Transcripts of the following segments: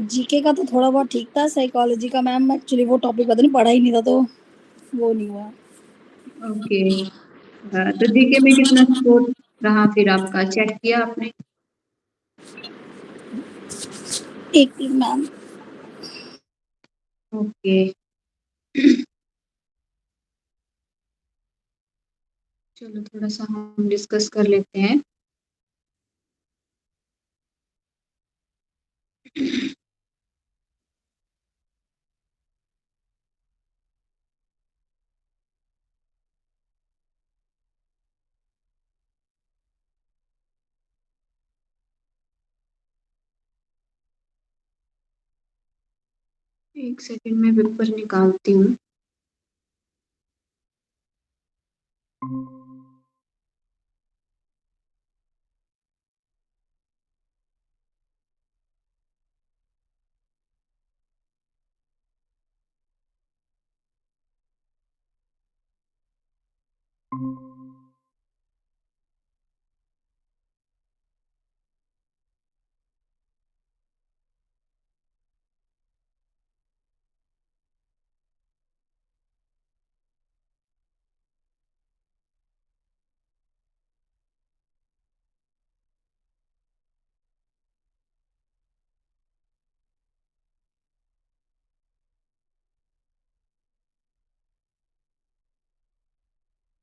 GK का तो थोड़ा बहुत ठीक था, साइकोलॉजी का मैम एक्चुअली वो टॉपिक पता नहीं पढ़ा ही नहीं था तो वो नहीं हुआ। ओके, तो जीके में कितना स्कोर रहा फिर आपका, चेक किया आपने? 80 मैम। ओके चलो थोड़ा सा हम डिस्कस कर लेते हैं। एक सेकंड में पेपर निकालती हूँ।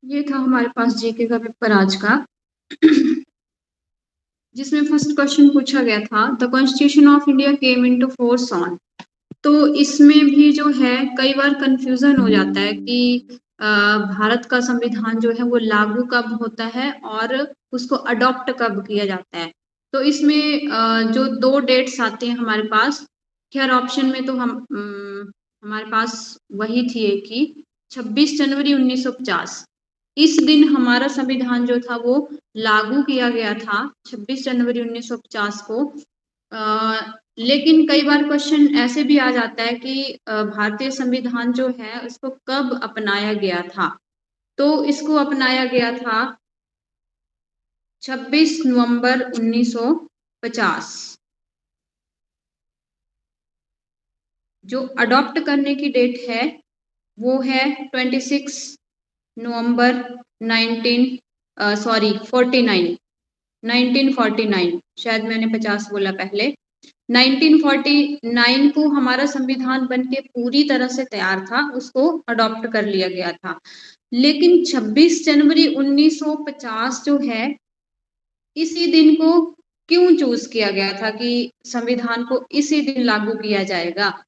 ये था हमारे पास जीके का पेपर आज का, जिसमें फर्स्ट क्वेश्चन पूछा गया था, the constitution of India came into force on. तो इसमें भी जो है कई बार कंफ्यूजन हो जाता है कि भारत का संविधान जो है वो लागू कब होता है और उसको अडॉप्ट कब किया जाता है। तो इसमें जो दो डेट्स आते हैं हमारे पास, खैर ऑप्शन में तो हमारे पास वही थी एक ही, 26 जनवरी 1950। इस दिन हमारा संविधान जो था वो लागू किया गया था 26 जनवरी 1950 को। लेकिन कई बार क्वेश्चन ऐसे भी आ जाता है कि भारतीय संविधान जो है उसको कब अपनाया गया था। तो इसको अपनाया गया था 26 नवंबर 1950। जो अडॉप्ट करने की डेट है वो है 26 नवंबर 1949। शायद मैंने 50 बोला पहले। 1949 को हमारा संविधान बनके पूरी तरह से तैयार था, उसको अडॉप्ट कर लिया गया था। लेकिन 26 जनवरी 1950 जो है, इसी दिन को क्यों चूज किया गया था कि संविधान को इसी दिन लागू किया जाएगा?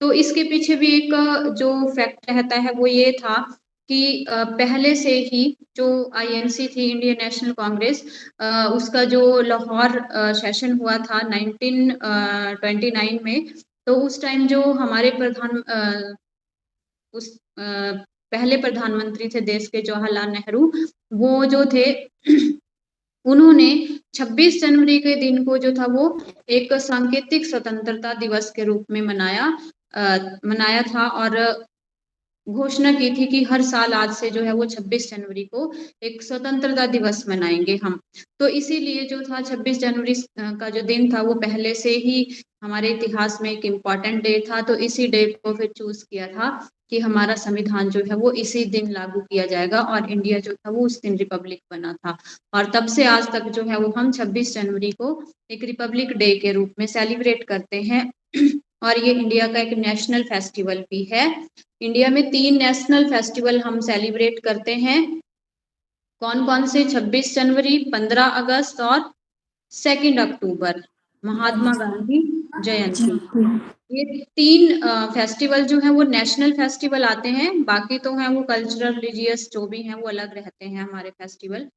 तो इसके पीछे भी एक जो फैक्ट रहता है वो ये था कि पहले से ही जो आईएनसी थी, इंडियन नेशनल कांग्रेस, उसका जो लाहौर सेशन हुआ था 1929 में, तो उस टाइम जो हमारे पहले प्रधानमंत्री थे देश के, जवाहरलाल नेहरू, वो जो थे उन्होंने 26 जनवरी के दिन को जो था वो एक सांकेतिक स्वतंत्रता दिवस के रूप में मनाया था और घोषणा की थी कि हर साल आज से जो है वो 26 जनवरी को एक स्वतंत्रता दिवस मनाएंगे हम। तो इसीलिए जो था 26 जनवरी का जो दिन था वो पहले से ही हमारे इतिहास में एक इम्पॉर्टेंट डे था। तो इसी डे को फिर चूज किया था कि हमारा संविधान जो है वो इसी दिन लागू किया जाएगा, और इंडिया जो था वो उस दिन रिपब्लिक बना था। और तब से आज तक जो है वो हम 26 जनवरी को एक रिपब्लिक डे के रूप में सेलिब्रेट करते हैं। और ये इंडिया का एक नेशनल फेस्टिवल भी है। इंडिया में 3 नेशनल फेस्टिवल हम सेलिब्रेट करते हैं। कौन कौन से? 26 जनवरी, 15 अगस्त और 2 अक्टूबर, महात्मा गांधी जयंती। ये 3 फेस्टिवल जो है वो नेशनल फेस्टिवल आते हैं। बाकी तो हैं वो कल्चरल, रिलीजियस जो भी हैं वो अलग रहते हैं हमारे फेस्टिवल,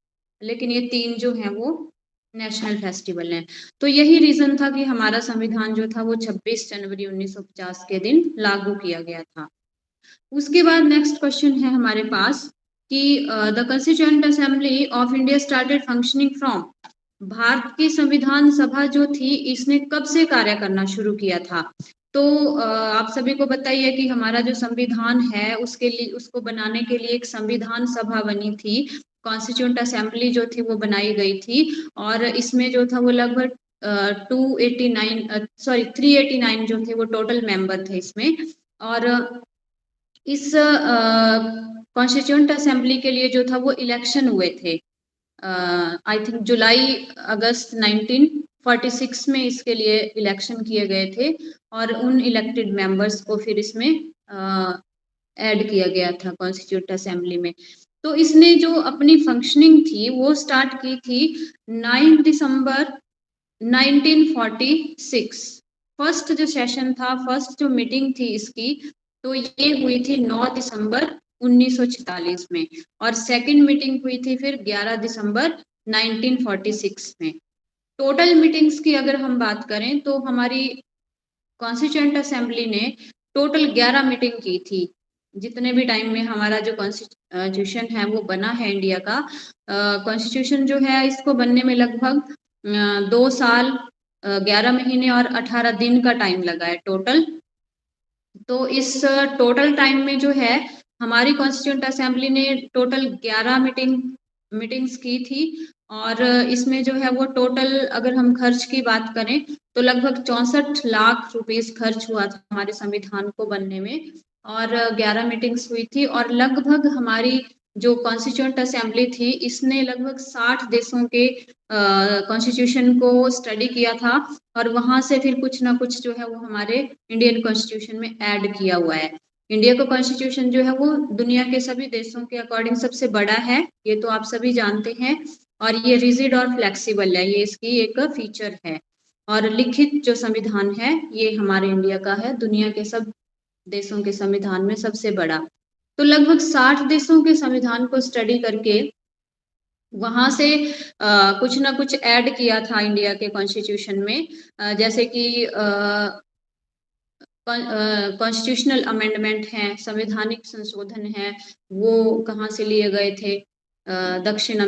लेकिन ये 3 जो हैं वो नेशनल फेस्टिवल हैं। तो यही रीजन था कि हमारा संविधान जो था वो 26 जनवरी 1950 के दिन लागू किया गया था। उसके बाद नेक्स्ट क्वेश्चन है हमारे पास कि the constituent assembly of India started functioning from. Bharat की संविधान सभा जो थी इसने कब से कार्य करना शुरू किया था? तो आप सभी को बताइए कि हमारा जो संविधान है उसके लिए, उसको बनाने के लिए एक संविधान सभा बनी थी, कॉन्स्टिट्यूएंट असेंबली जो थी वो बनाई गई थी। और इसमें जो था वो लगभग 289 सॉरी 389 जो थे वो टोटल मेंबर थे इसमें। और इस कॉन्स्टिट्यूंट असेंबली के लिए जो था वो इलेक्शन हुए थे आई थिंक जुलाई अगस्त 1946 में इसके लिए इलेक्शन किए गए थे और उन इलेक्टेड मेंबर्स को फिर इसमें ऐड किया गया था कॉन्स्टिट्यूंट असेंबली में। तो इसने जो अपनी फंक्शनिंग थी वो स्टार्ट की थी 9 दिसंबर 1946। फर्स्ट जो सेशन था, फर्स्ट जो मीटिंग थी इसकी, तो ये हुई थी 9 दिसंबर 1946 में और सेकंड मीटिंग हुई थी फिर 11 दिसंबर 1946 में। टोटल मीटिंग्स की अगर हम बात करें तो हमारी कॉन्स्टिट्यूएंट असेंबली ने टोटल 11 मीटिंग की थी। जितने भी टाइम में हमारा जो कॉन्स्टिट्यूशन है वो बना है इंडिया का, कॉन्स्टिट्यूशन जो है इसको बनने में लगभग 2 साल 11 महीने और 18 दिन का टाइम लगा है टोटल। तो इस टोटल टाइम में जो है हमारी कॉन्स्टिट्यूंट असेंबली ने टोटल 11 मीटिंग्स की थी और इसमें जो है वो टोटल अगर हम खर्च की बात करें तो लगभग 64 लाख रुपीस खर्च हुआ था हमारे संविधान को बनने में और 11 मीटिंग्स हुई थी और लगभग हमारी जो कॉन्स्टिट्यूंट असेंबली थी इसने लगभग 60 देशों के कॉन्स्टिट्यूशन को स्टडी किया था और वहां से फिर कुछ ना कुछ जो है वो हमारे इंडियन कॉन्स्टिट्यूशन में ऐड किया हुआ है। इंडिया का कॉन्स्टिट्यूशन जो है वो दुनिया के सभी देशों के अकॉर्डिंग सबसे बड़ा है, ये तो आप सभी जानते हैं। और ये रिजिड और फ्लेक्सिबल है, ये इसकी एक फीचर है। और लिखित जो संविधान है ये हमारे इंडिया का है, दुनिया के सब देशों के संविधान में सबसे बड़ा। तो लगभग 60 देशों के संविधान को स्टडी करके वहां से कुछ ना कुछ ऐड किया था इंडिया के कॉन्स्टिट्यूशन में, जैसे कि कॉन्स्टिट्यूशनल अमेंडमेंट हैं, संवैधानिक संशोधन है, वो कहाँ से लिए गए थे, दक्षिण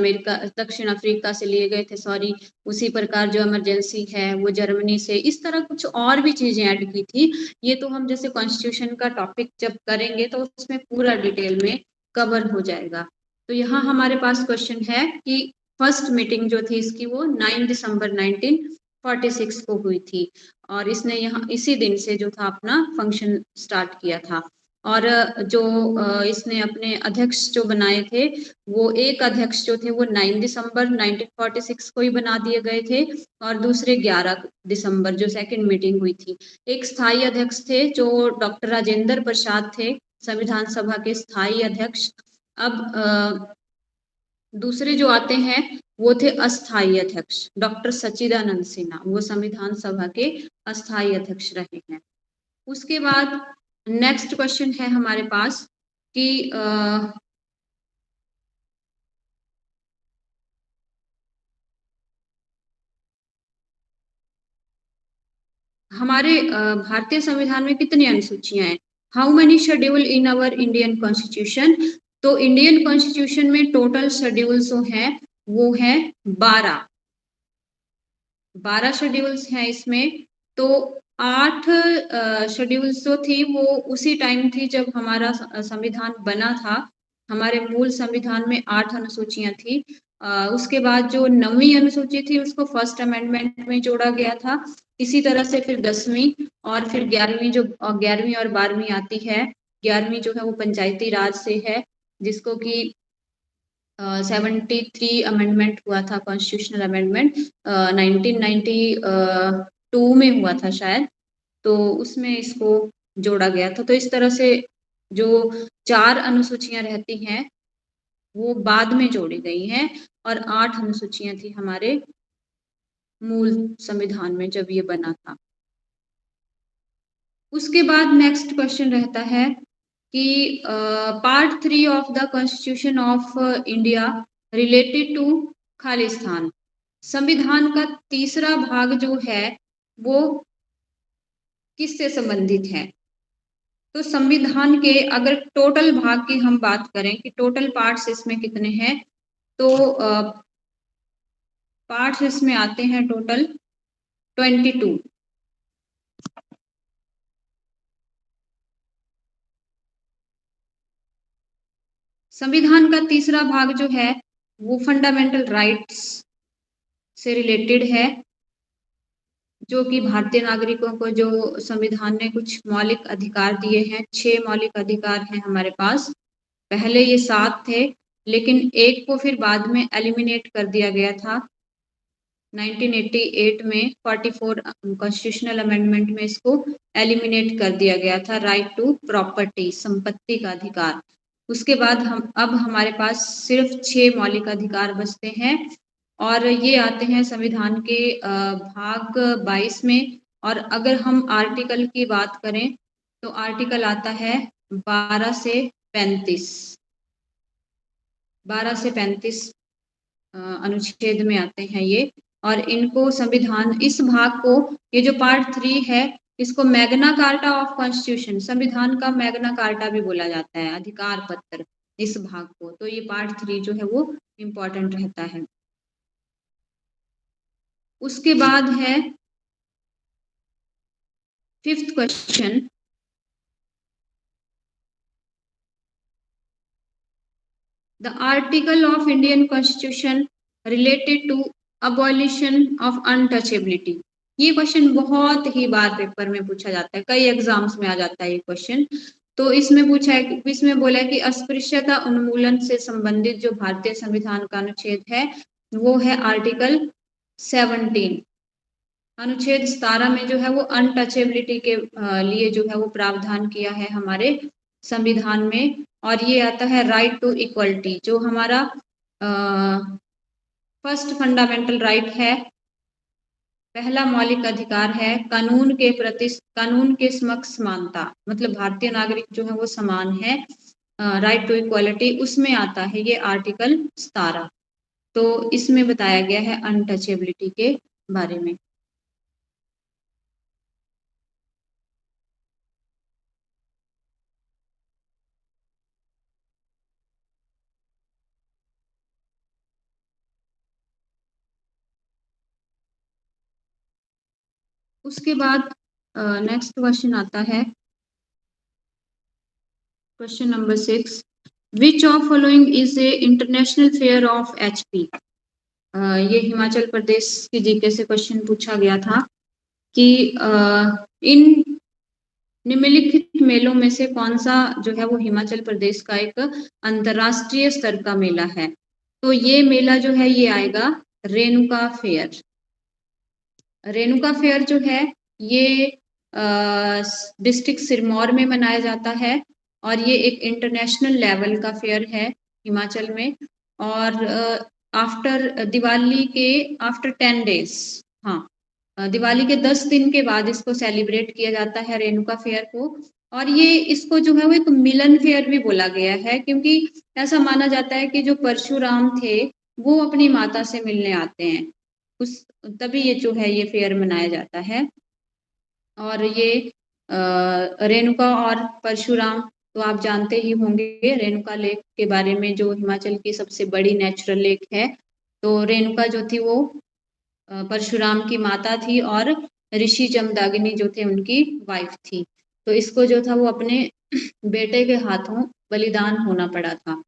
अफ्रीका से लिए गए थे, सॉरी। उसी प्रकार जो इमरजेंसी है वो जर्मनी से, इस तरह कुछ और भी चीजें ऐड की थी। ये तो हम जैसे कॉन्स्टिट्यूशन का टॉपिक जब करेंगे तो उसमें पूरा डिटेल में कवर हो जाएगा। तो यहाँ हमारे पास क्वेश्चन है कि फर्स्ट मीटिंग जो थी इसकी वो 9 दिसंबर 1946 को हुई थी और इसने यहाँ इसी दिन से जो था अपना फंक्शन स्टार्ट किया था। और जो इसने अपने अध्यक्ष जो बनाए थे वो एक अध्यक्ष जो थे वो 9 दिसंबर 1946 को ही बना दिए गए थे और दूसरे 11 दिसंबर जो सेकंड मीटिंग हुई थी। एक स्थायी अध्यक्ष थे जो डॉक्टर राजेंद्र प्रसाद थे, संविधान सभा के स्थायी अध्यक्ष। अब दूसरे जो आते हैं वो थे अस्थायी अध्यक्ष, डॉक्टर सच्चिदानंद सिन्हा, वो संविधान सभा के अस्थायी अध्यक्ष रहे हैं। उसके बाद नेक्स्ट क्वेश्चन है हमारे पास कि हमारे भारतीय संविधान में कितनी अनुसूचियां हैं? How many schedule in our Indian constitution? तो इंडियन कॉन्स्टिट्यूशन में टोटल शेड्यूल्स जो हैं वो है 12 शेड्यूल्स हैं इसमें। तो 8 शेड्यूल्स जो थी वो उसी टाइम थी जब हमारा संविधान बना था। हमारे मूल संविधान में 8 अनुसूचियां थी। उसके बाद जो 9वीं अनुसूची थी उसको फर्स्ट अमेंडमेंट में जोड़ा गया था। इसी तरह से फिर 10वीं और फिर 11वीं जो 11वीं और 12वीं आती है। 11वीं जो है वो पंचायती राज से है, जिसको कि 73 अमेंडमेंट हुआ था, कॉन्स्टिट्यूशनल अमेंडमेंट 1992 में हुआ था शायद, तो उसमें इसको जोड़ा गया था। तो इस तरह से जो 4 अनुसूचियां रहती हैं वो बाद में जोड़ी गई हैं और 8 अनुसूचियां थी हमारे मूल संविधान में जब ये बना था। उसके बाद नेक्स्ट क्वेश्चन रहता है कि part 3 of the constitution of India related to Khalistan, संविधान का तीसरा भाग जो है वो किससे संबंधित है? तो संविधान के अगर टोटल भाग की हम बात करें कि टोटल पार्ट्स इसमें कितने हैं, तो पार्ट्स इसमें आते हैं टोटल 22। संविधान का तीसरा भाग जो है वो फंडामेंटल राइट्स से रिलेटेड है। जो कि भारतीय नागरिकों को जो संविधान ने कुछ मौलिक अधिकार दिए हैं, 6 मौलिक अधिकार हैं हमारे पास। पहले ये 7 थे, लेकिन एक को फिर बाद में एलिमिनेट कर दिया गया था 1988 में 44 कॉन्स्टिट्यूशनल अमेंडमेंट में इसको एलिमिनेट कर दिया गया था, राइट टू प्रॉपर्टी, संपत्ति का अधिकार। उसके बाद अब हमारे पास सिर्फ 6 मौलिक अधिकार बचते हैं और ये आते हैं संविधान के भाग 22 में। और अगर हम आर्टिकल की बात करें तो आर्टिकल आता है 12 से 35, 12 से 35 अनुच्छेद में आते हैं ये। और इनको संविधान, इस भाग को, ये जो पार्ट 3 है, इसको मैग्ना कार्टा ऑफ कॉन्स्टिट्यूशन, संविधान का मैग्ना कार्टा भी बोला जाता है, अधिकार पत्र इस भाग को। तो ये पार्ट 3 जो है वो इम्पोर्टेंट रहता है। उसके बाद है 5th question, the article of Indian Constitution related to abolition of untouchability। ये क्वेश्चन बहुत ही बार पेपर में पूछा जाता है, कई एग्जाम्स में आ जाता है ये क्वेश्चन। तो इसमें पूछा है, इसमें बोला है कि अस्पृश्यता उन्मूलन से संबंधित जो भारतीय संविधान का अनुच्छेद है वो है आर्टिकल 17। अनुच्छेद 17 में जो है वो अनटचेबिलिटी के लिए जो है वो प्रावधान किया है हमारे संविधान में। और ये आता है राइट टू इक्वलिटी, जो हमारा फर्स्ट फंडामेंटल राइट है, पहला मौलिक अधिकार है, कानून के प्रति, कानून के समक्ष समानता, मतलब भारतीय नागरिक जो है वो समान है, राइट टू इक्वलिटी, उसमें आता है ये आर्टिकल 17। तो इसमें बताया गया है अनटचेबिलिटी के बारे में। उसके बाद नेक्स्ट क्वेश्चन आता है, question number 6, which of following is a international fair of HP। ये हिमाचल प्रदेश की जीके से क्वेश्चन पूछा गया था कि इन निम्नलिखित मेलों में से कौन सा जो है वो हिमाचल प्रदेश का एक अंतरराष्ट्रीय स्तर का मेला है। तो ये मेला जो है ये आएगा रेणुका फेयर। रेणुका फेयर जो है ये डिस्ट्रिक्ट सिरमौर में मनाया जाता है और ये एक इंटरनेशनल लेवल का फेयर है हिमाचल में। और आफ्टर दिवाली के आफ्टर 10 डेज, हाँ, दिवाली के 10 दिन के बाद इसको सेलिब्रेट किया जाता है रेणुका फेयर को। और ये इसको जो है वो एक मिलन फेयर भी बोला गया है, क्योंकि ऐसा माना जाता है कि जो परशुराम थे वो अपनी माता से मिलने आते हैं, उस तभी ये जो है ये फेयर मनाया जाता है। और ये रेणुका और परशुराम तो आप जानते ही होंगे, रेणुका लेक के बारे में, जो हिमाचल की सबसे बड़ी नेचुरल लेक है। तो रेणुका जो थी वो परशुराम की माता थी और ऋषि जमदाग्नि जो थे उनकी वाइफ थी। तो इसको जो था वो अपने बेटे के हाथों बलिदान होना पड़ा था।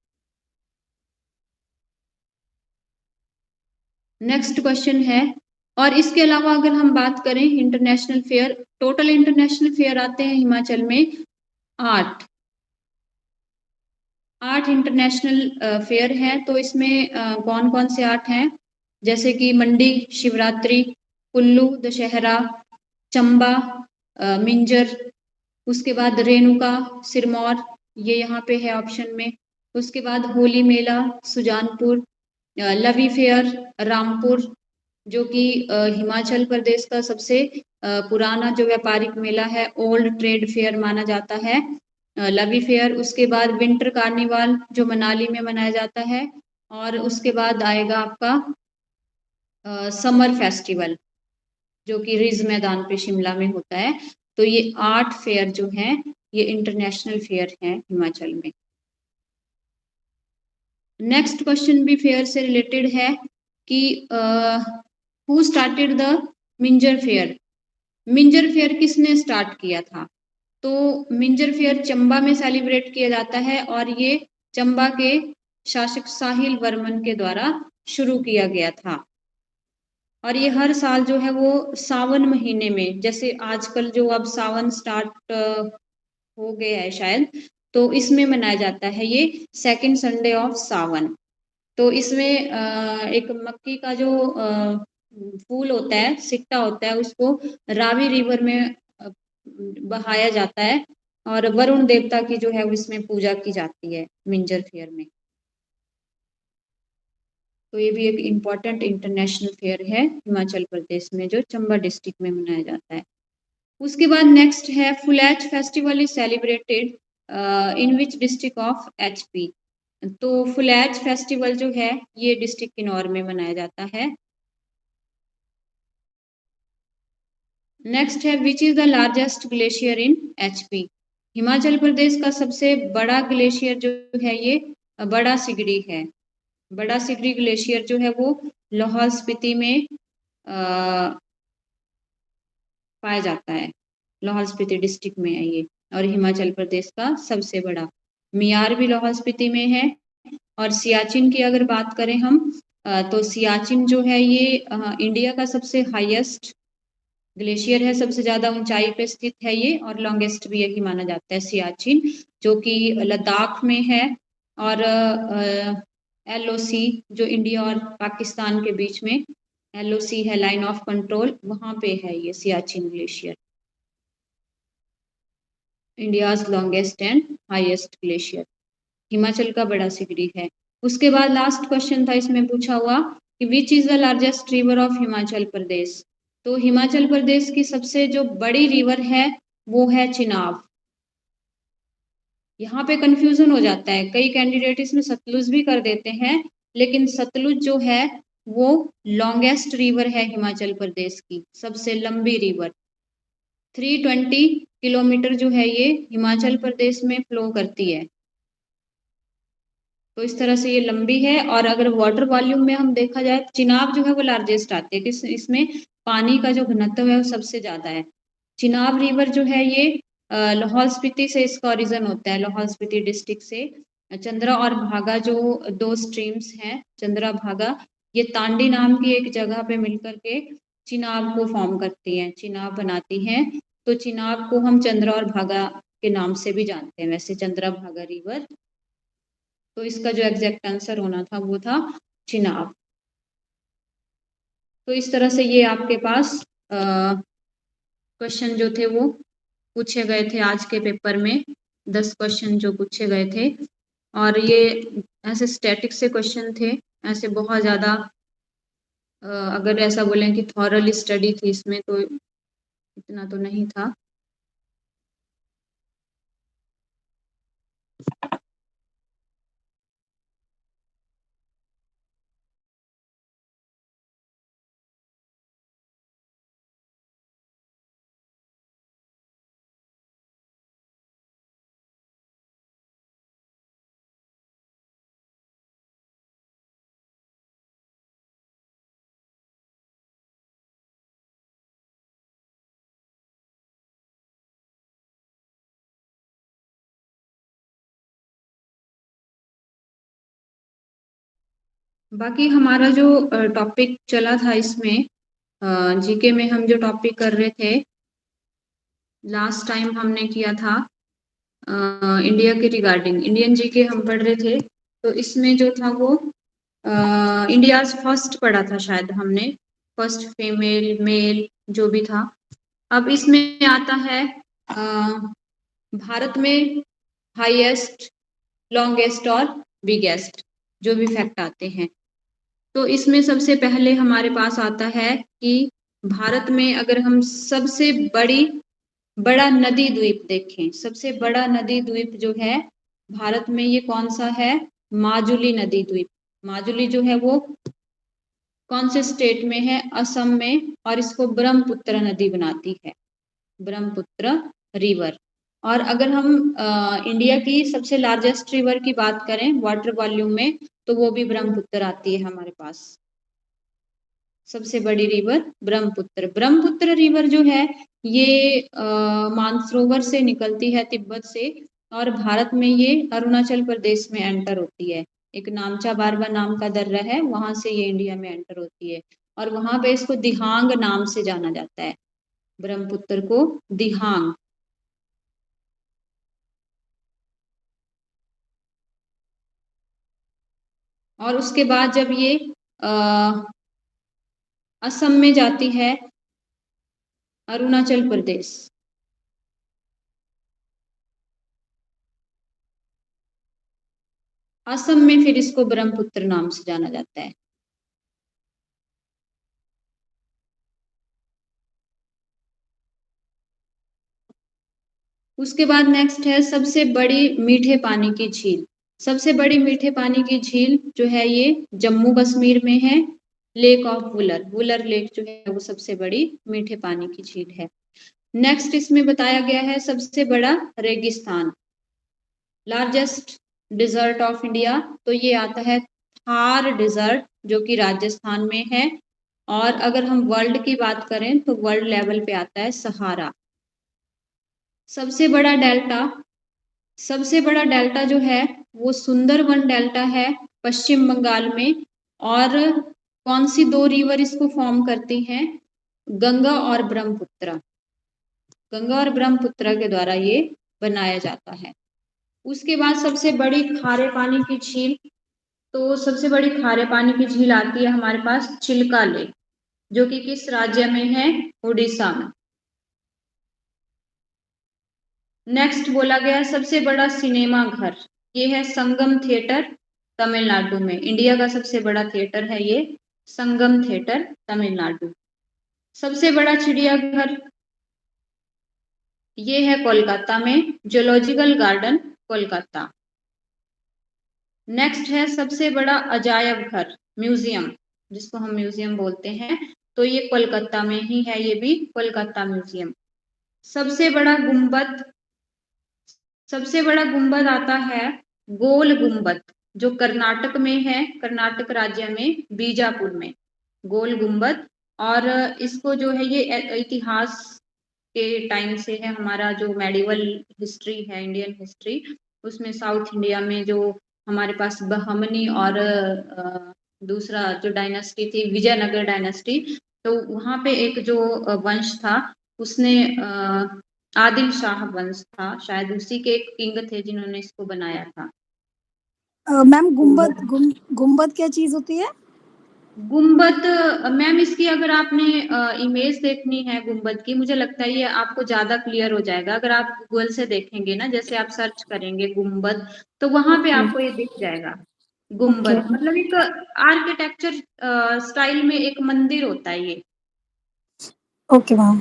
नेक्स्ट क्वेश्चन है, और इसके अलावा अगर हम बात करें international fair, total international fair आते हैं हिमाचल में 8 इंटरनेशनल फेयर हैं। तो इसमें कौन कौन से 8 हैं, जैसे कि मंडी शिवरात्रि, कुल्लू दशहरा, चंबा मिंजर, उसके बाद रेणुका सिरमौर, ये यहाँ पे है ऑप्शन में। उसके बाद होली मेला सुजानपुर, लवी फेयर रामपुर, जो कि हिमाचल प्रदेश का सबसे पुराना जो व्यापारिक मेला है, ओल्ड ट्रेड फेयर माना जाता है लवी फेयर। उसके बाद विंटर कार्निवाल जो मनाली में मनाया जाता है, और उसके बाद आएगा आपका समर फेस्टिवल जो कि रिज मैदान पे शिमला में होता है। तो ये 8 फेयर जो हैं ये इंटरनेशनल फेयर हैं हिमाचल में। नेक्स्ट क्वेश्चन भी फेयर से रिलेटेड है कि who started the Minjar fair. Minjar fair किसने स्टार्ट किया था। तो मिंजर फेयर चंबा में सेलिब्रेट किया जाता है और ये चंबा के शासक साहिल वर्मन के द्वारा शुरू किया गया था। और ये हर साल जो है वो सावन महीने में, जैसे आजकल जो अब सावन स्टार्ट हो गया है शायद, तो इसमें मनाया जाता है ये सेकंड संडे ऑफ सावन। तो इसमें एक मक्की का जो फूल होता है, सिक्का होता है, उसको रावी रिवर में बहाया जाता है और वरुण देवता की जो है इसमें पूजा की जाती है मिंजर फेयर में। तो ये भी एक इम्पॉर्टेंट इंटरनेशनल फेयर है हिमाचल प्रदेश में, जो चंबा डिस्ट्रिक्ट में मनाया जाता है। उसके बाद नेक्स्ट है Phulaich festival is celebrated in which district of HP. तो फुलैच फेस्टिवल जो है ये डिस्ट्रिक्ट किन्नौर में मनाया जाता है। नेक्स्ट है which is the largest glacier in HP. Himachal Pradesh का सबसे बड़ा ग्लेशियर जो है ये बड़ा सिगड़ी है। बड़ा सिगड़ी ग्लेशियर जो है वो लाहौल स्पीति में पाया जाता है। लाहौल स्पीति डिस्ट्रिक्ट में है ये, और हिमाचल प्रदेश का सबसे बड़ा। मियार भी लाहौल स्पीति में है। और सियाचिन की अगर बात करें हम, तो सियाचिन जो है ये इंडिया का सबसे हाईएस्ट ग्लेशियर है, सबसे ज्यादा ऊंचाई पे स्थित है ये, और लॉन्गेस्ट भी यही माना जाता है सियाचिन, जो कि लद्दाख में है। और एलओसी जो इंडिया और पाकिस्तान के बीच में एलओसी है, लाइन ऑफ कंट्रोल, वहां पे है ये Siachen glacier, India's longest and highest glacier, Himachal का बड़ा सिगड़ी है। उसके बाद लास्ट क्वेश्चन था इसमें पूछा हुआ कि which is the largest river of Himachal Pradesh. तो हिमाचल प्रदेश की सबसे जो बड़ी रिवर है वो है चिनाब। यहाँ पे कंफ्यूजन हो जाता है, कई कैंडिडेट इसमें सतलुज भी कर देते हैं, लेकिन सतलुज जो है वो लॉन्गेस्ट रिवर है हिमाचल प्रदेश की, सबसे लंबी रिवर। 320 किलोमीटर जो है ये हिमाचल प्रदेश में फ्लो करती है। तो इस तरह से ये लंबी है। और अगर वाटर वॉल्यूम में हम देखा जाए, चिनाब जो है वो लार्जेस्ट आती है, किस इसमें पानी का जो घनत्व है वो सबसे ज्यादा है। चिनाब रिवर जो है ये लाहौल स्पीति से इसका ओरिजिन होता है, लाहौल स्पीति डिस्ट्रिक्ट से। चंद्रा और भागा जो दो स्ट्रीम्स हैं, चंद्रा भागा, ये तांडी नाम की एक जगह पे मिलकर के चिनाब को फॉर्म करती हैं, चिनाब बनाती हैं। तो चिनाब को हम चंद्रा और भागा के नाम से भी जानते हैं वैसे, चंद्रा भागा रिवर। तो इसका जो एग्जैक्ट आंसर होना था वो था चिनाब। तो इस तरह से ये आपके पास क्वेश्चन जो थे वो पूछे गए थे आज के पेपर में, 10 क्वेश्चन जो पूछे गए थे। और ये ऐसे स्टैटिक से क्वेश्चन थे, ऐसे बहुत ज़्यादा अगर ऐसा बोलें कि थॉरली स्टडी थी इसमें, तो इतना तो नहीं था। बाकी हमारा जो टॉपिक चला था इसमें, जीके में हम जो टॉपिक कर रहे थे, लास्ट टाइम हमने किया था इंडिया के रिगार्डिंग, इंडियन जीके हम पढ़ रहे थे। तो इसमें जो था वो इंडिया फर्स्ट पढ़ा था शायद हमने, फर्स्ट फीमेल मेल जो भी था। अब इसमें आता है भारत में हाईएस्ट, लॉन्गेस्ट और बिगेस्ट जो भी फैक्ट आते हैं। तो इसमें सबसे पहले हमारे पास आता है कि भारत में अगर हम सबसे बड़ा नदी द्वीप देखें, सबसे बड़ा नदी द्वीप जो है भारत में, ये कौन सा है? माजुली नदी द्वीप। माजुली जो है वो कौन से स्टेट में है? असम में, और इसको ब्रह्मपुत्र नदी बनाती है, ब्रह्मपुत्र रिवर। और अगर हम इंडिया की सबसे लार्जेस्ट रिवर की बात करें वाटर वॉल्यूम में, तो वो भी ब्रह्मपुत्र आती है हमारे पास, सबसे बड़ी रिवर ब्रह्मपुत्र। ब्रह्मपुत्र रिवर जो है ये मानसरोवर से निकलती है तिब्बत से, और भारत में ये अरुणाचल प्रदेश में एंटर होती है, एक नामचा बारवा नाम का दर्रा है, वहां से ये इंडिया में एंटर होती है। और वहां पे इसको दिहांग नाम से जाना जाता है, ब्रह्मपुत्र को दिहांग। और उसके बाद जब ये असम में जाती है, अरुणाचल प्रदेश, असम में फिर इसको ब्रह्मपुत्र नाम से जाना जाता है। उसके बाद नेक्स्ट है सबसे बड़ी मीठे पानी की झील। सबसे बड़ी मीठे पानी की झील जो है ये जम्मू कश्मीर में है, lake of Wular. Wular lake जो है वो सबसे बड़ी मीठे पानी की झील है। नेक्स्ट इसमें बताया गया है सबसे बड़ा रेगिस्तान, लार्जेस्ट डिजर्ट ऑफ इंडिया, तो ये आता है थार डिजर्ट जो कि राजस्थान में है। और अगर हम वर्ल्ड की बात करें तो वर्ल्ड लेवल पे आता है सहारा। सबसे बड़ा डेल्टा, सबसे बड़ा डेल्टा जो है वो सुंदरवन डेल्टा है पश्चिम बंगाल में। और कौन सी दो रिवर इसको फॉर्म करती हैं, गंगा और ब्रह्मपुत्र। गंगा और ब्रह्मपुत्र के द्वारा ये बनाया जाता है। उसके बाद सबसे बड़ी खारे पानी की झील, तो सबसे बड़ी खारे पानी की झील आती है हमारे पास चिल्का लेक, जो कि किस राज्य में है, उड़ीसा में। नेक्स्ट बोला गया सबसे बड़ा सिनेमा घर, ये है संगम थिएटर तमिलनाडु में। इंडिया का सबसे बड़ा थिएटर है ये संगम थिएटर तमिलनाडु। सबसे बड़ा चिड़ियाघर ये है कोलकाता में, जूलॉजिकल गार्डन कोलकाता। नेक्स्ट है सबसे बड़ा अजायब घर, म्यूजियम, जिसको हम म्यूजियम बोलते हैं, तो ये कोलकाता में ही है, ये भी कोलकाता म्यूजियम। सबसे बड़ा गुंबद, सबसे बड़ा गुंबद आता है गोल गुंबद, जो कर्नाटक में है, कर्नाटक राज्य में बीजापुर में गोल गुंबद। और इसको जो है ये इतिहास के टाइम से है, हमारा जो मेडिवल हिस्ट्री है, इंडियन हिस्ट्री, उसमें साउथ इंडिया में जो हमारे पास बहमनी और दूसरा जो डायनेस्टी थी विजयनगर डायनेस्टी, तो वहां पे एक जो वंश था उसने आदिल शाह वंश था, शायद उसी के एक किंग थे जिन्होंने इसको बनाया था। मैम गुंबद क्या चीज होती है? गुंबद मैम इसकी अगर आपने इमेज देखनी है गुंबद की, मुझे लगता है ये आपको ज्यादा क्लियर हो जाएगा अगर आप गूगल से देखेंगे ना, जैसे आप सर्च करेंगे गुंबद तो वहां पे ओके आपको ये दिख जाएगा। ओके गुंबद मतलब एक आर्किटेक्चर स्टाइल में एक मंदिर होता है ये। Okay ma'am.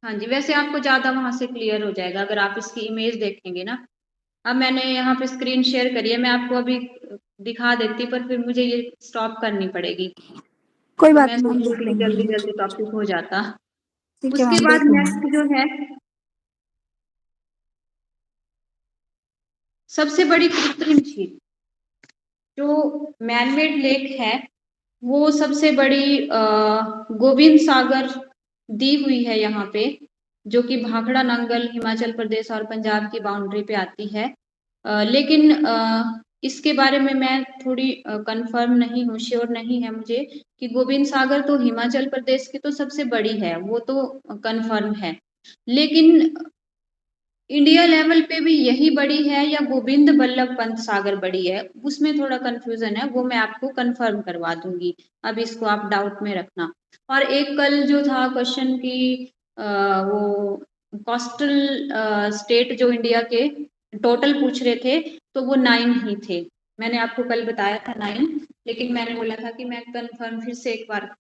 हाँ जी, वैसे आपको ज्यादा वहां से क्लियर हो जाएगा अगर आप इसकी इमेज देखेंगे ना। अब मैंने यहाँ पे स्क्रीन शेयर करी है, मैं आपको अभी दिखा देती पर फिर मुझे ये स्टॉप करनी पड़ेगी, कोई तो बात मैं नहीं मैम, सोच देख रही थी लेंगे। जल्दी जल्दी टॉपिक हो जाता। ठीक है उसके मैम, बाद देख लेंगे। नेक्स्ट जो है सबसे बड़ी कृत्रिम झील, जो मैनमेड लेक है, वो सबसे बड़ी गोविंद सागर दी हुई है यहाँ पे, जो कि भाखड़ा नंगल हिमाचल प्रदेश और पंजाब की बाउंड्री पे आती है। लेकिन इसके बारे में मैं थोड़ी कंफर्म नहीं हूँ, श्योर नहीं है मुझे कि गोविंद सागर तो हिमाचल प्रदेश की तो सबसे बड़ी है, वो तो कंफर्म है, लेकिन इंडिया लेवल पे भी यही बड़ी है या गोविंद बल्लभ पंत सागर बड़ी है, उसमें थोड़ा कंफ्यूजन है, वो मैं आपको कंफर्म करवा दूंगी, अब इसको आप डाउट में रखना। और एक कल जो था क्वेश्चन की वो कोस्टल स्टेट जो इंडिया के टोटल पूछ रहे थे, तो वो 9 ही थे, मैंने आपको कल बताया था 9, लेकिन मैंने बोला था कि मैं कंफर्म फिर से एक बार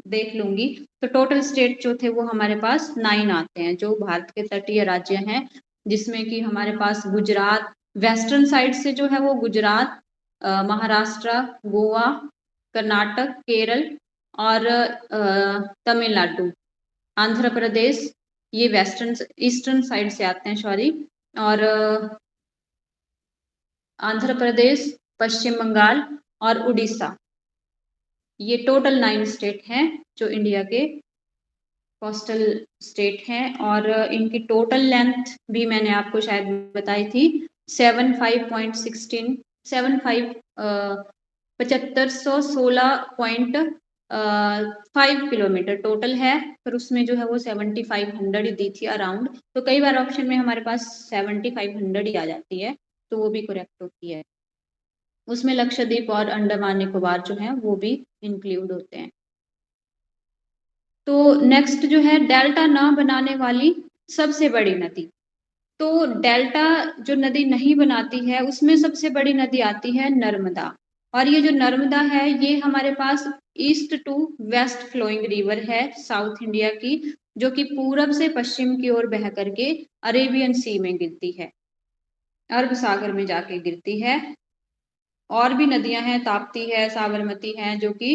देख लूंगी। तो टोटल स्टेट जो थे वो हमारे पास 9 आते हैं, जो भारत के तटीय राज्य हैं, जिसमें कि हमारे पास गुजरात, वेस्टर्न साइड से जो है वो गुजरात, महाराष्ट्र, गोवा, कर्नाटक, केरल और तमिलनाडु, आंध्र प्रदेश, ये वेस्टर्न ईस्टर्न साइड से आते हैं, सॉरी। और आंध्र प्रदेश, पश्चिम बंगाल और उड़ीसा, ये टोटल 9 स्टेट हैं जो इंडिया के कोस्टल स्टेट हैं। और इनकी टोटल लेंथ भी मैंने आपको शायद बताई थी, 75.16 75 7516.16 5 किलोमीटर टोटल है, पर उसमें जो है वो 7500 ही दी थी अराउंड। तो कई बार ऑप्शन में हमारे पास 7500 ही आ जाती है, तो वो भी करेक्ट होती है। उसमें लक्षद्वीप और अंडमान निकोबार जो है वो भी इंक्लूड होते हैं। तो नेक्स्ट जो है डेल्टा ना बनाने वाली सबसे बड़ी नदी। तो डेल्टा जो नदी नहीं बनाती है उसमें सबसे बड़ी नदी आती है नर्मदा। और ये जो नर्मदा है ये हमारे पास east to west flowing river है साउथ इंडिया की, जो कि पूरब से पश्चिम की ओर बह करके अरेबियन सी में गिरती है, अरब सागर में जाके गिरती है। और भी नदियां हैं, ताप्ती है, साबरमती है, जो कि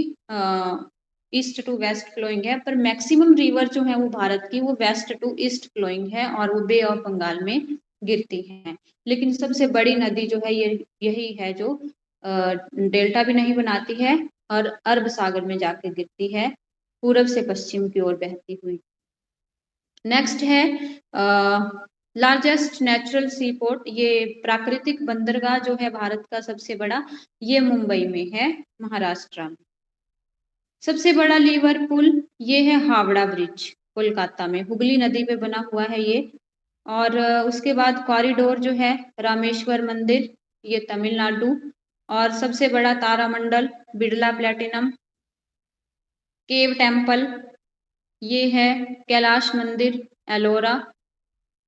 ईस्ट टू वेस्ट फ्लोइंग है, पर मैक्सिमम रिवर जो है वो भारत की वो वेस्ट टू ईस्ट फ्लोइंग है और वो बे ऑफ बंगाल में गिरती हैं। लेकिन सबसे बड़ी नदी जो है ये यही है जो डेल्टा भी नहीं बनाती है और अरब सागर में जाके गिरती है, पूरब से पश्चिम की ओर बहती हुई। नेक्स्ट है लार्जेस्ट नेचुरल सी पोर्ट, ये प्राकृतिक बंदरगाह जो है भारत का सबसे बड़ा, ये मुंबई में है, महाराष्ट्र में। सबसे बड़ा लीवर पुल ये है हावड़ा ब्रिज, कोलकाता में, हुगली नदी पे बना हुआ है ये। और उसके बाद कॉरिडोर जो है रामेश्वर मंदिर, ये तमिलनाडु। और सबसे बड़ा तारामंडल, बिरला प्लेटिनम केव टेम्पल, ये है कैलाश मंदिर, एलोरा,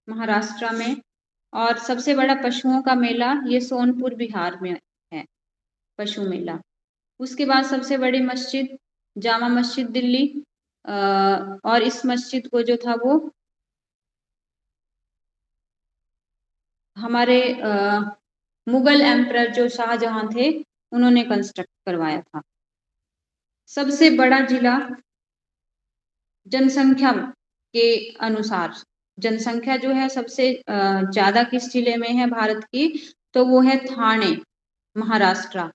महाराष्ट्र में। और सबसे बड़ा पशुओं का मेला ये सोनपुर बिहार में है, पशु मेला। उसके बाद सबसे बड़ी मस्जिद जामा मस्जिद दिल्ली, और इस मस्जिद को जो था वो हमारे मुगल एम्परर जो शाहजहां थे उन्होंने कंस्ट्रक्ट करवाया था। सबसे बड़ा जिला जनसंख्या के अनुसार, जनसंख्या जो है सबसे ज्यादा किस जिले में है भारत की, तो वो है ठाणे, महाराष्ट्र।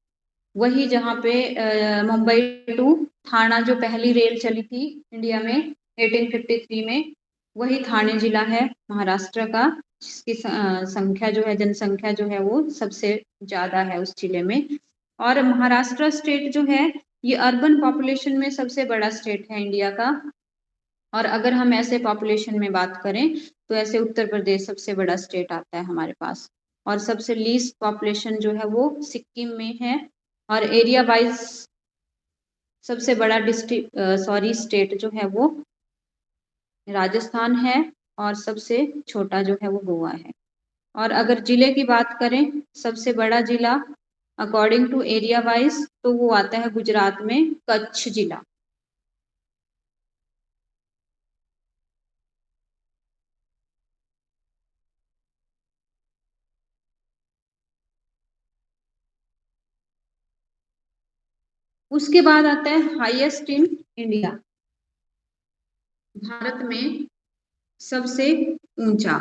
वही जहाँ पे मुंबई टू थाना जो पहली रेल चली थी इंडिया में 1853 में, वही ठाणे जिला है महाराष्ट्र का, जिसकी संख्या जो है, जनसंख्या जो है वो सबसे ज्यादा है उस जिले में। और महाराष्ट्र स्टेट जो है ये अर्बन पॉपुलेशन में सबसे बड़ा स्टेट है इंडिया का। और अगर हम ऐसे पॉपुलेशन में बात करें तो ऐसे उत्तर प्रदेश सबसे बड़ा स्टेट आता है हमारे पास। और सबसे लीस्ट पॉपुलेशन जो है वो सिक्किम में है। और एरिया वाइज सबसे बड़ा डिस्ट्रिक्ट स्टेट जो है वो राजस्थान है, और सबसे छोटा जो है वो गोवा है। और अगर जिले की बात करें, सबसे बड़ा जिला अकॉर्डिंग टू एरिया वाइज तो वो आता है गुजरात में, कच्छ जिला। उसके बाद आता है हाईएस्ट इन इंडिया, भारत में सबसे ऊंचा।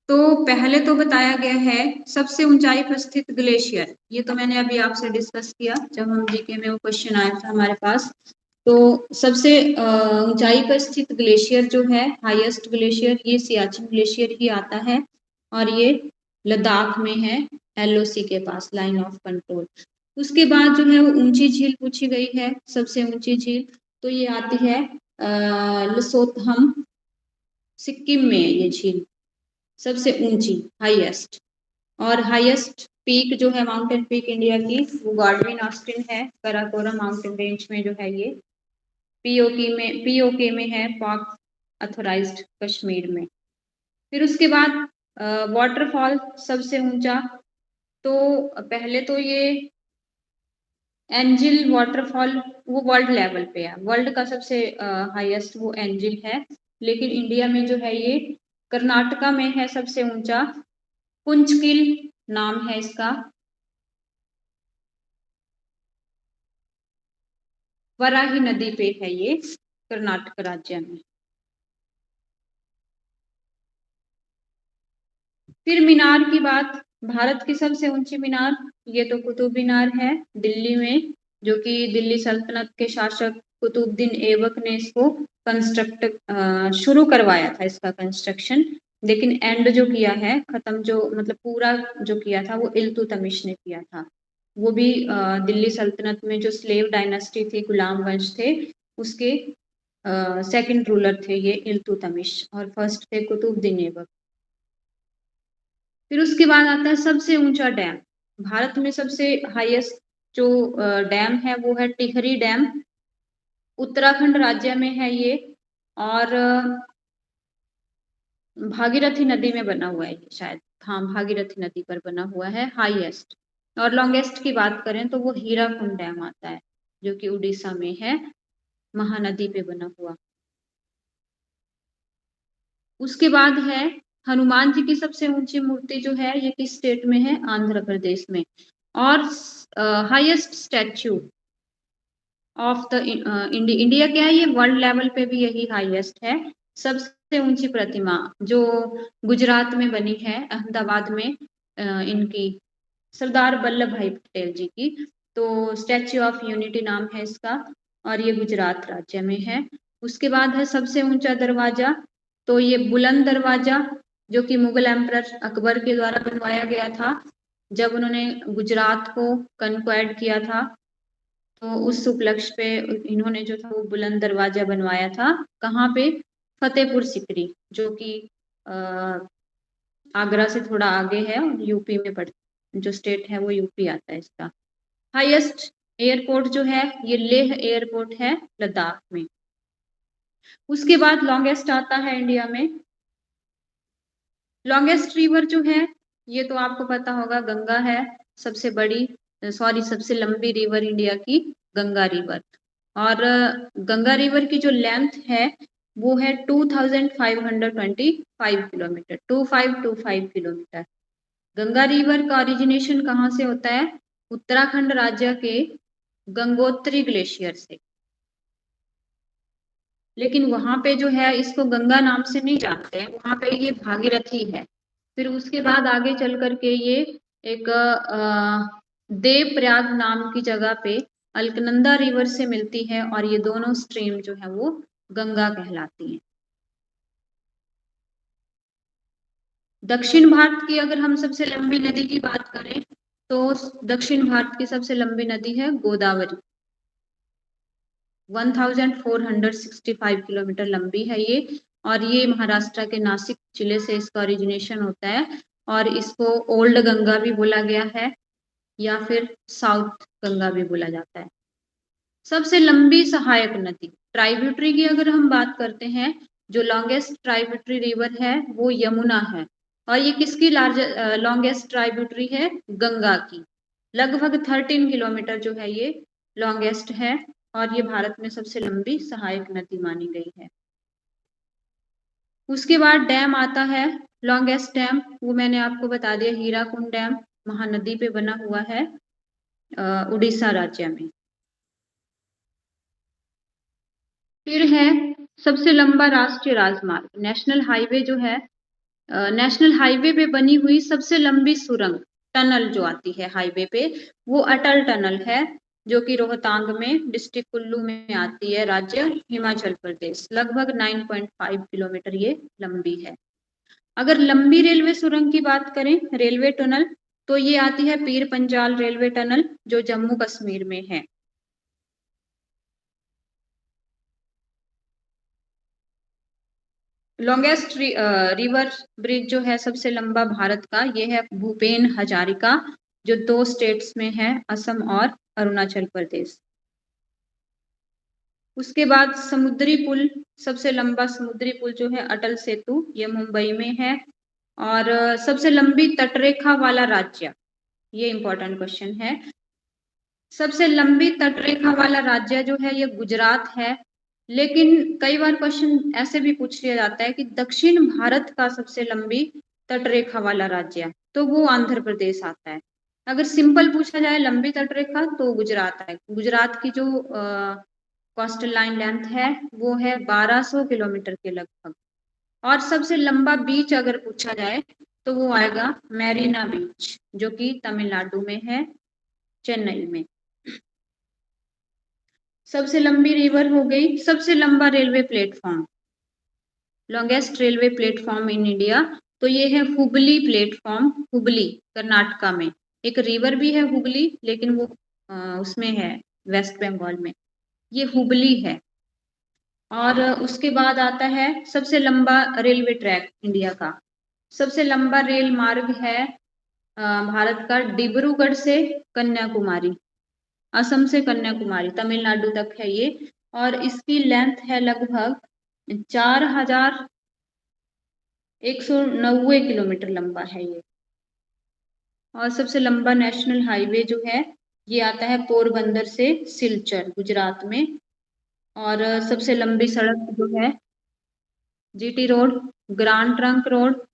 तो पहले तो बताया गया है सबसे ऊंचाई पर स्थित ग्लेशियर, ये तो मैंने अभी आपसे डिस्कस किया जब हम जीके में वो क्वेश्चन आया था हमारे पास। तो सबसे ऊंचाई पर स्थित ग्लेशियर जो है, हाईएस्ट ग्लेशियर, ये सियाचिन ग्लेशियर ही आता है। और ये लद्दाख में है, एलओसी के पास, लाइन ऑफ कंट्रोल। उसके बाद जो है वो ऊंची झील पूछी गई है, सबसे ऊंची झील, तो ये आती है लसोथम, सिक्किम में ये झील सबसे ऊंची, हाईएस्ट। और हाईएस्ट पीक जो है, माउंटेन पीक इंडिया की, वो गॉडविन ऑस्टिन है, कराकोरम माउंटेन रेंज में जो है ये, पीओके में है, पाक अथोराइज्ड कश्मीर में। फिर उसके बाद वाटरफॉल सबसे ऊंचा, तो पहले तो ये एंजिल वाटरफॉल वो वर्ल्ड लेवल पे है, वर्ल्ड का सबसे हाईएस्ट वो एंजिल है। लेकिन इंडिया में जो है ये कर्नाटका में है सबसे ऊंचा, पुंचकिल नाम है इसका, वराही नदी पे है ये, कर्नाटक राज्य में। फिर मीनार की बात, भारत की सबसे ऊंची मीनार ये तो कुतुब मीनार है दिल्ली में, जो कि दिल्ली सल्तनत के शासक कुतुबुद्दीन ऐबक ने इसको कंस्ट्रक्ट शुरू करवाया था इसका कंस्ट्रक्शन। लेकिन एंड जो किया है, खत्म जो मतलब पूरा जो किया था वो इल्तुतमिश ने किया था। वो भी दिल्ली सल्तनत में जो स्लेव डायनेस्टी थी, गुलाम वंश थे, उसके सेकंड रूलर थे ये इल्तुतमिश, और फर्स्ट थे कुतुबुद्दीन ऐबक। फिर उसके बाद आता है सबसे ऊंचा डैम। भारत में सबसे हाईएस्ट जो डैम है वो है टिहरी डैम, उत्तराखंड राज्य में है ये, और भागीरथी नदी में बना हुआ है ये शायद, हाँ भागीरथी नदी पर बना हुआ है हाईएस्ट। और लॉन्गेस्ट की बात करें तो वो हीराकुंड डैम आता है, जो कि उड़ीसा में है, महानदी पे बना हुआ। उसके बाद है हनुमान जी की सबसे ऊंची मूर्ति जो है, ये किस स्टेट में है, आंध्र प्रदेश में। और highest statue of the India क्या है, ये वर्ल्ड लेवल पे भी यही हाईएस्ट है। सबसे ऊंची प्रतिमा जो गुजरात में बनी है, अहमदाबाद में, इनकी सरदार वल्लभ भाई पटेल जी की, तो स्टैच्यू ऑफ यूनिटी नाम है इसका, और ये गुजरात राज्य में है। उसके बाद है सबसे ऊंचा दरवाजा, तो ये बुलंद दरवाजा, जो कि मुगल एम्परर अकबर के द्वारा बनवाया गया था जब उन्होंने गुजरात को कन्क्वायर्ड किया था, तो उस उपलक्ष्य पे इन्होंने जो था वो बुलंद दरवाजा बनवाया था। कहाँ पे, फतेहपुर सिकरी, जो कि आगरा से थोड़ा आगे है, यूपी में जो स्टेट है वो यूपी आता है इसका। हाईएस्ट एयरपोर्ट जो है ये लेह एयरपोर्ट है, लद्दाख में। उसके बाद लॉन्गेस्ट आता है इंडिया में, लॉन्गेस्ट रिवर जो है ये तो आपको पता होगा, गंगा है सबसे बड़ी, सॉरी सबसे लंबी रिवर इंडिया की, गंगा रिवर। और गंगा रिवर की जो लेंथ है वो है 2525 किलोमीटर, 2525 किलोमीटर। गंगा रिवर का ओरिजिनेशन कहाँ से होता है, उत्तराखंड राज्य के गंगोत्री ग्लेशियर से। लेकिन वहां पे जो है इसको गंगा नाम से नहीं जानते हैं, वहां पे ये भागीरथी है। फिर उसके बाद आगे चल करके ये एक देवप्रयाग नाम की जगह पे अलकनंदा रिवर से मिलती है, और ये दोनों स्ट्रीम जो है वो गंगा कहलाती हैं। दक्षिण भारत की अगर हम सबसे लंबी नदी की बात करें तो दक्षिण भारत की सबसे लंबी नदी है गोदावरी, 1465 किलोमीटर लंबी है ये, और ये महाराष्ट्र के नासिक जिले से इसका ओरिजिनेशन होता है, और इसको ओल्ड गंगा भी बोला गया है, या फिर साउथ गंगा भी बोला जाता है। सबसे लंबी सहायक नदी, ट्राइब्यूटरी की अगर हम बात करते हैं, जो लॉन्गेस्ट ट्राइब्यूटरी रिवर है वो यमुना है, और ये किसकी लॉन्गेस्ट ट्राइब्यूटरी है, गंगा की। लगभग 13 किलोमीटर जो है ये लॉन्गेस्ट है, और ये भारत में सबसे लंबी सहायक नदी मानी गई है। उसके बाद डैम आता है, लॉन्गेस्ट डैम वो मैंने आपको बता दिया, हीराकुंड डैम, महानदी पे बना हुआ है, उड़ीसा राज्य में। फिर है सबसे लंबा राष्ट्रीय राजमार्ग, नेशनल हाईवे जो है, नेशनल हाईवे पे बनी हुई सबसे लंबी सुरंग, टनल जो आती है हाईवे पे, वो अटल टनल है, जो कि रोहतांग में, डिस्ट्रिक्ट कुल्लू में आती है, राज्य हिमाचल प्रदेश। लगभग 9.5 किलोमीटर ये लंबी है। अगर लंबी रेलवे सुरंग की बात करें, रेलवे टनल, तो ये आती है पीर पंजाल रेलवे टनल, जो जम्मू कश्मीर में है। लॉन्गेस्ट रिवर ब्रिज जो है सबसे लंबा भारत का, ये है भूपेन हजारिका, जो 2 स्टेट्स में है, असम और अरुणाचल प्रदेश। उसके बाद समुद्री पुल, सबसे लंबा समुद्री पुल जो है अटल सेतु, ये मुंबई में है। और सबसे लंबी तटरेखा वाला राज्य, ये इंपॉर्टेंट क्वेश्चन है, सबसे लंबी तटरेखा वाला राज्य जो है ये गुजरात है। लेकिन कई बार क्वेश्चन ऐसे भी पूछ लिया जाता है कि दक्षिण भारत का सबसे लंबी तटरेखा वाला राज्य, तो वो आंध्र प्रदेश आता है। अगर सिंपल पूछा जाए लंबी तटरेखा तो गुजरात है। गुजरात की जो कोस्टल लाइन लेंथ है वो है 1200 किलोमीटर के लगभग। और सबसे लंबा बीच अगर पूछा जाए तो वो आएगा मैरीना बीच, जो कि तमिलनाडु में है, चेन्नई में। सबसे लंबी रिवर हो गई, सबसे लंबा railway platform, longest railway platform in India, तो ये है हुबली प्लेटफॉर्म, हुबली कर्नाटका में, एक रिवर भी है हुगली, लेकिन वो उसमें है वेस्ट बंगाल में, ये हुगली है। और उसके बाद आता है सबसे लंबा रेलवे ट्रैक इंडिया का। सबसे लंबा रेल मार्ग है भारत का डिब्रूगढ़ से कन्याकुमारी, असम से कन्याकुमारी, तमिलनाडु तक है ये। और इसकी लेंथ है लगभग 4190 किलोमीटर लंबा है ये। और सबसे लंबा नेशनल हाईवे जो है ये आता है पोरबंदर से सिलचर, गुजरात में। और सबसे लंबी सड़क जो है GT road, grand trunk road,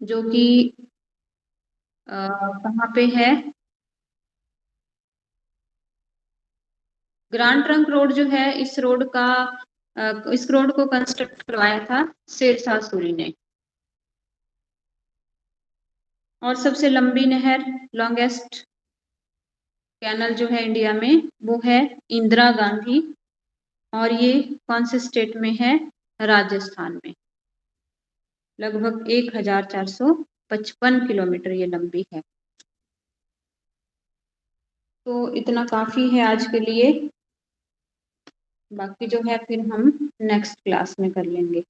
जो कि कहाँ पे है, ग्रांड ट्रंक रोड जो है, इस रोड को कंस्ट्रक्ट करवाया था शेरशाह सूरी ने। और सबसे लंबी नहर, लॉन्गेस्ट कैनल जो है इंडिया में, वो है इंदिरा गांधी। और ये कौन से स्टेट में है, राजस्थान में। लगभग 1455 किलोमीटर ये लंबी है। तो इतना काफी है आज के लिए, बाकी जो है फिर हम नेक्स्ट क्लास में कर लेंगे।